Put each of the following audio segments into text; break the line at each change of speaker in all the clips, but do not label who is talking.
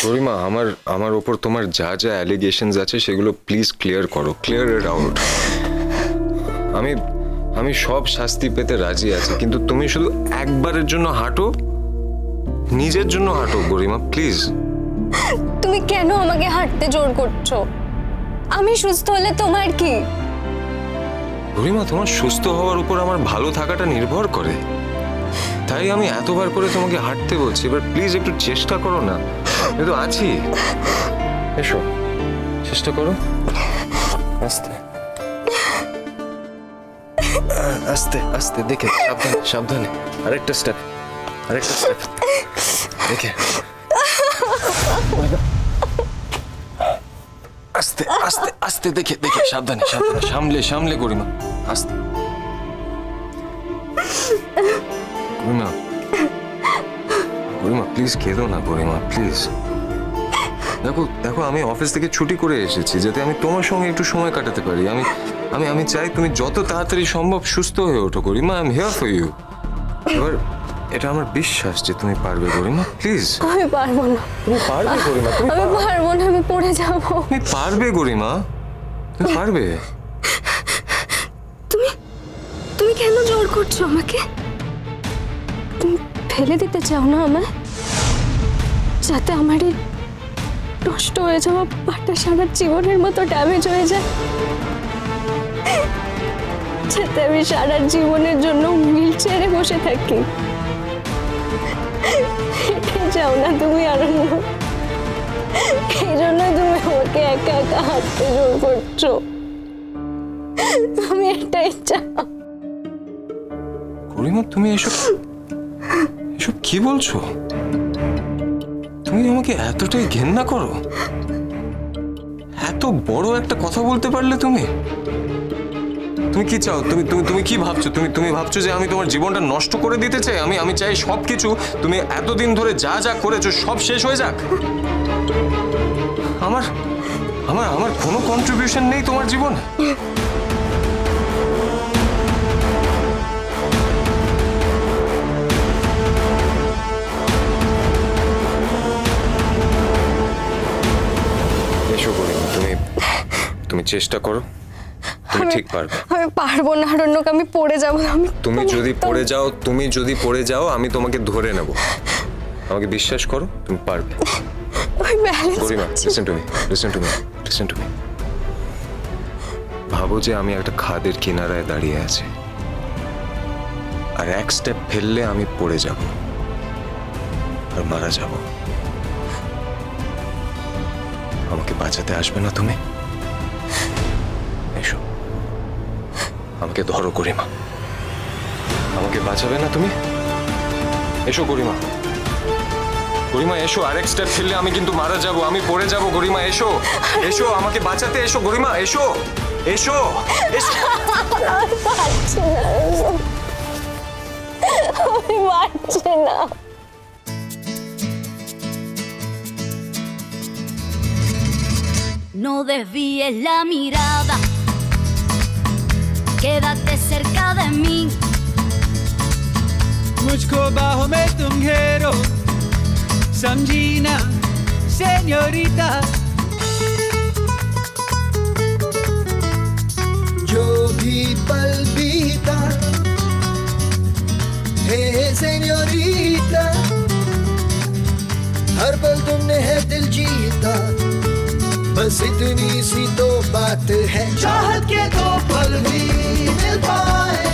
গরিমা, আমার ওপর তোমার যা যা অ্যালিগেশনস আছে সেগুলো প্লিজ ক্লিয়ার করো, ক্লিয়ার ইট আউট। আমি সব শাস্তি পেতে রাজি আছি, কিন্তু তুমি শুধু একবারের জন্য হাঁটো, নিজের জন্য হাঁটো গরিমা, প্লিজ।
তুমি কেন আমাকে হাঁটতে জোর করছো? আমি সুস্থ হলে তোমার কি?
গরিমা, তোমার সুস্থ হওয়ার উপর আমার ভালো থাকাটা নির্ভর করে, তাই আমি এতবার করে তোমাকে হাঁটতে বলছি। এবার প্লিজ একটু চেষ্টা করো না, আমি তো আছি। এসো, চেষ্টা করো। আস্তে আস্তে আস্তে, দেখে, সাবধানে সাবধানে। আরেকটা স্টেপ, আরেকটা স্টেপ, দেখে। আস্তে আস্তে আস্তে, দেখে দেখে, সাবধানে সাবধানে, সামলে সামলে গরিমা, আস্তে। গরিমা, গরিমা প্লিজ কেঁদো না গরিমা, প্লিজ। দেখো দেখো, আমি অফিস থেকে ছুটি করে এসেছি যাতে আমি তোমার সঙ্গে একটু সময় কাটাতে পারি। আমি চাই তুমি যত তাড়াতাড়ি সম্ভব সুস্থ হয়ে ওঠো Garima. I am here for you. এবার এটা আমার বিশ্বাস যে তুমি পারবে গরিমা, প্লিজ।
আমি পারবো না।
তুমি পারবে গরিমা, তুমি
আমি পারবো না, আমি পড়ে যাব।
তুমি পারবে গরিমা, তুমি পারবে।
তুমি কেন জোর করছো আমাকে? তুমি ফেলে দিতে চাও না আমায়, যাতে আমার এই নষ্ট হয়ে যাওয়া পাটা সারা জীবনের মতো ড্যামেজ হয়ে যায়, যাতে আমি সারা জীবনের জন্য হুইল চেয়ারে বসে থাকি। এটাই চাও না তুমি আনন্দ? এই জন্য তুমি আমাকে একা একা হাঁটতে জোর করছো। আমি এটাই চাও।
গরিমা, তুমি এসব কি বলছো? তুমি আমাকে এতটাই ঘেন্না করো? এত বড় একটা কথা বলতে পারলে তুমি? তুমি কি চাও? তুমি কি ভাবছো? তুমি ভাবছো যে আমি তোমার জীবনটা নষ্ট করে দিতে চাই? আমি চাই সবকিছু তুমি এতদিন ধরে যা যা করেছো সব শেষ হয়ে যাক। আমার কোনো কন্ট্রিবিউশন নেই তোমার জীবনে? এসো গরিমা, তুমি চেষ্টা করো, তুমি ঠিক পারবে।
আমি পারবো না আরণ্যক, আমি পড়ে যাবো।
তুমি যদি পড়ে যাও আমি তোমাকে ধরে নেব। আমাকে বিশ্বাস করো, তুমি পারবে গরিমা। Listen to me. ভাবো যে আমি একটা খাদের কিনারায় দাঁড়িয়ে আছি, আর এক স্টেপ ফেললে আমি পড়ে যাব আর মারা যাব। আমাকে বাঁচাতে আসবে না তুমি? এসো, আমাকে ধরো গরিমা, আমাকে বাঁচাবে না তুমি? এসো গরিমা, গরিমা এসো। আরেক স্টেপ ফেললে আমি কিন্তু মারা যাব, আমি পড়ে যাব গরিমা। এসো এসো, আমাকে বাঁচাতে এসো গরিমা, এসো এসো এসো।
আমি পারছি না।
No desvíes la mirada, quédate cerca de mí.
मुझको बाहों में तुम घेरो, समझी ना सेñorita। जो भी पल बीता हे सेñorita, हर पल तुमने है दिल जीता। बस इतनी सी तो बात है, चाहत के दो पल भी मिल पाए।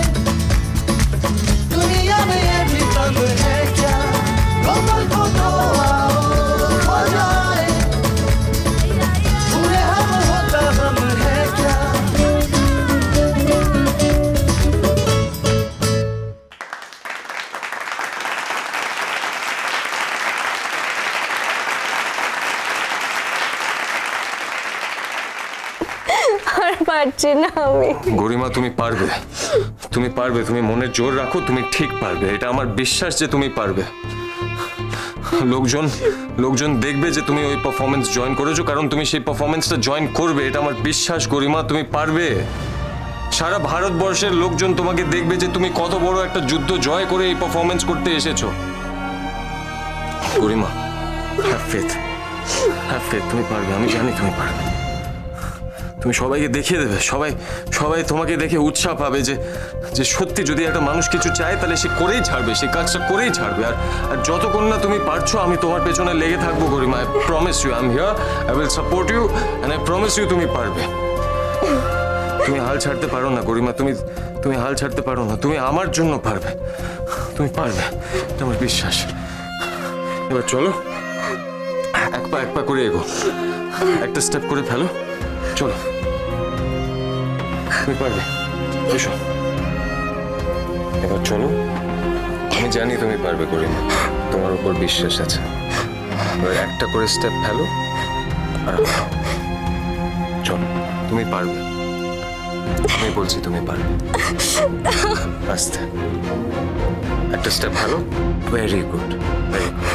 दुनिया में ये भी कम है क्या, दो पल को तो आओ हो जाए। पूरे हम होता हम है क्या।
আর পারছি না আমি।
গরিমা তুমি পারবে, তুমি পারবে, তুমি মনে জোর রাখো, তুমি ঠিক পারবে। এটা আমার বিশ্বাস যে তুমি পারবে। লোকজন দেখবে যে তুমি ওই পারফরমেন্স জয়েন করেছো, কারণ তুমি সেই পারফরমেন্সটা জয়েন করবে, এটা আমার বিশ্বাস গরিমা। তুমি পারবে। সারা ভারতবর্ষের লোকজন তোমাকে দেখবে যে তুমি কত বড় একটা যুদ্ধ জয় করে এই পারফরমেন্স করতে এসেছো। গরিমা, হ্যাভ ফেথ, তুমি পারবে, আমি জানি তুমি পারবে। তুমি সবাইকে দেখিয়ে দেবে, সবাই তোমাকে দেখে উৎসাহ পাবে যে যে সত্যি যদি একটা মানুষ কিছু চায় তাহলে সে করেই ছাড়বে, সে কাজটা করেই ছাড়বে। আর যতক্ষণ না তুমি পারছো আমি তোমার পেছনে লেগে থাকবো Garima. I promise you, I am here, I will support you and I promise you তুমি পারবে। তুমি হাল ছাড়তে পারো না গরিমা, তুমি হাল ছাড়তে পারো না, তুমি আমার জন্য পারবে, তুমি পারবে, এটা আমার বিশ্বাস। এবার চলো, এক পা করে এগো, একটা স্টেপ করে ফেলো, চলো, তুমি পারবে, এসো। এবার চলো, আমি জানি তুমি পারবে গরিমা, তোমার উপর বিশ্বাস আছে। এবার একটা করে স্টেপ ফেলো আর চলো, তুমি পারবে, আমি বলছি তুমি পারবে। আস্তে একটা স্টেপ ফেলো, ভেরি গুড, ভেরি গুড।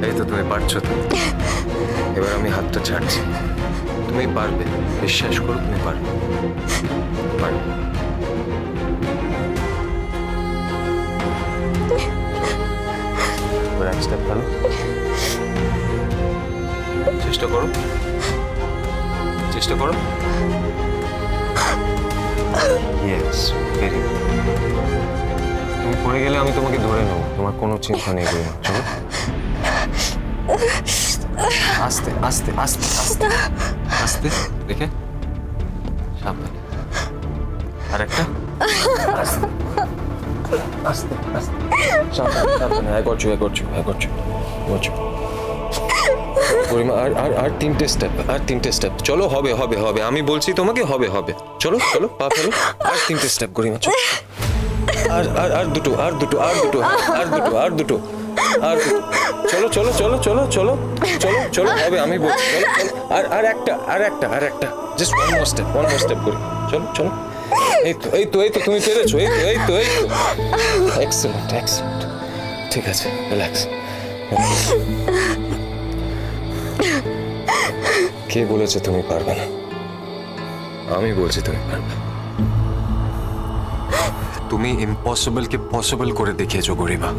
এই তো তুমি পারছো তো। এবার আমি হাতটা ছাড়ছি, তুমি পারবে, বিশ্বাস করো তুমি পারবে, পারবে। এবার এক স্টেপ ফেলো, চেষ্টা করো, চেষ্টা করো। Yes, very good. তুমি পড়ে গেলে আমি তোমাকে ধরে নেবো, তোমার কোনো চিন্তা নেই গরিমা। চলো, আস্তে আস্তে আস্তে আস্তে আস্তে, দেখে সাবধানে। আর একটা, আস্তে আস্তে আস্তে, সাবধানে। হ্যাঁ করছো, হ্যাঁ করছো, হ্যাঁ করছো, করছো গরিমা। আর তিনটে স্টেপ, আর তিনটে স্টেপ। চলো, হবে হবে হবে, আমি বলছি তোমাকে হবে হবে। চলো চলো, পা ফেলো, আর তিনটে স্টেপ গরিমা। চলো, আর দুটো, আর দুটো, আর দুটো, আর দুটো, আর দুটো, আর চলো চলো চলো চলো চলো চলো চলো, হবে, আমি বলছি। চলো চলো, আর একটা, জাস্ট ওয়ান মোর স্টেপ করি। চলো চলো, এই তো তুমি পেরেছো, এই তো এক্সেলেন্ট, ঠিক আছে, রিল্যাক্স। কে বলেছে তুমি পারবে না? আমি বলছি তুমি পারবে। তুমি ইম্পসিবলকে পসিবল করে দেখিয়েছো গরিমা,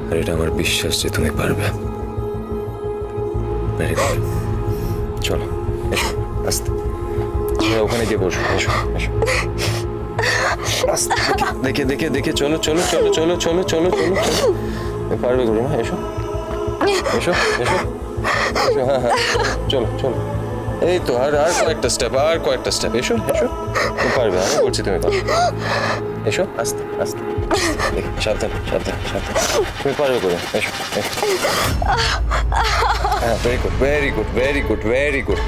আর এটা আমার বিশ্বাস যে তুমি পারবে। Very good. চলো, এসো, আস্তে, ওখানে গিয়ে বসো, এসো এসো, আস্তে, দেখে চলো চলো চলো চলো চলো চলো চলো চলো, পারবে গরিমা। এসো এসো এসো, হ্যাঁ, চলো চলো, এই তো, আর কয়েকটা স্টেপ, এসো এসো, তুমি পারবে, আমি বলছি তুমি পারবে। এসো, আস্তে আস্তে, সাবধানে, তুমি পারবে করে। এসো, হ্যাঁ, ভেরি গুড।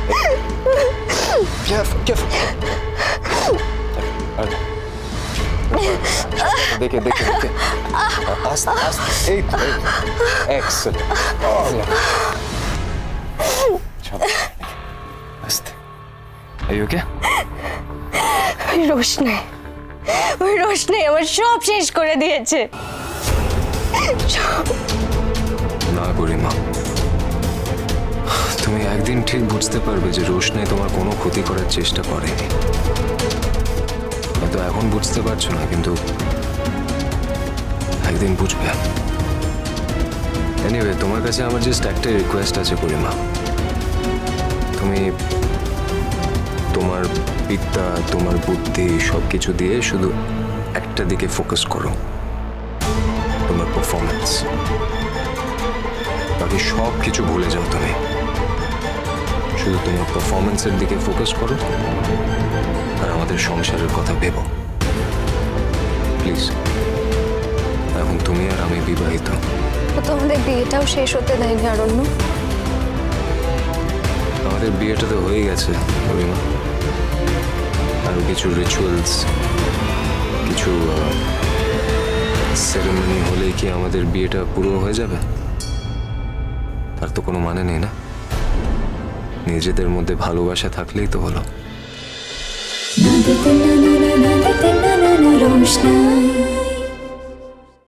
দেখে আস্তে, এই তো, এক্সেলেন্ট। আস্তে, are you okay?
ওই রোশনাই আমার সব শেষ করে দিয়েছে।
না গরিমা, তুমি একদিন ঠিক বুঝতে পারবে যে রোশনাই তোমার কোনো ক্ষতি করার চেষ্টা করেনি। হয়তো এখন বুঝতে পারছো না, কিন্তু একদিন বুঝবে। এনিওয়ে, তোমার কাছে আমার জাস্ট একটা রিকোয়েস্ট আছে গরিমা, তুমি তোমার বিদ্যা, তোমার বুদ্ধি সবকিছু দিয়ে শুধু একটা দিকে ফোকাস করো, তোমার পারফরমেন্স। বাকি সব কিছু ভুলে যাও, তুমি শুধু তোমার পারফরমেন্সের দিকে ফোকাস করো আর আমাদের সংসারের কথা ভেবো, প্লিজ। এখন তুমি আর আমি বিবাহিত।
তোমাদের বিয়েটাও শেষ হতে দেয়নি অরণ্য।
আমাদের বিয়েটা তো হয়ে গেছে গরিমা, আরো কিছু রিচুয়ালস, কিছু সেরেমনি হলেই কি আমাদের বিয়েটা পুরো হয়ে যাবে? তার তো কোনো মানে নেই না। নিজেদের মধ্যে ভালোবাসা থাকলেই তো হলো।
রোশনাই।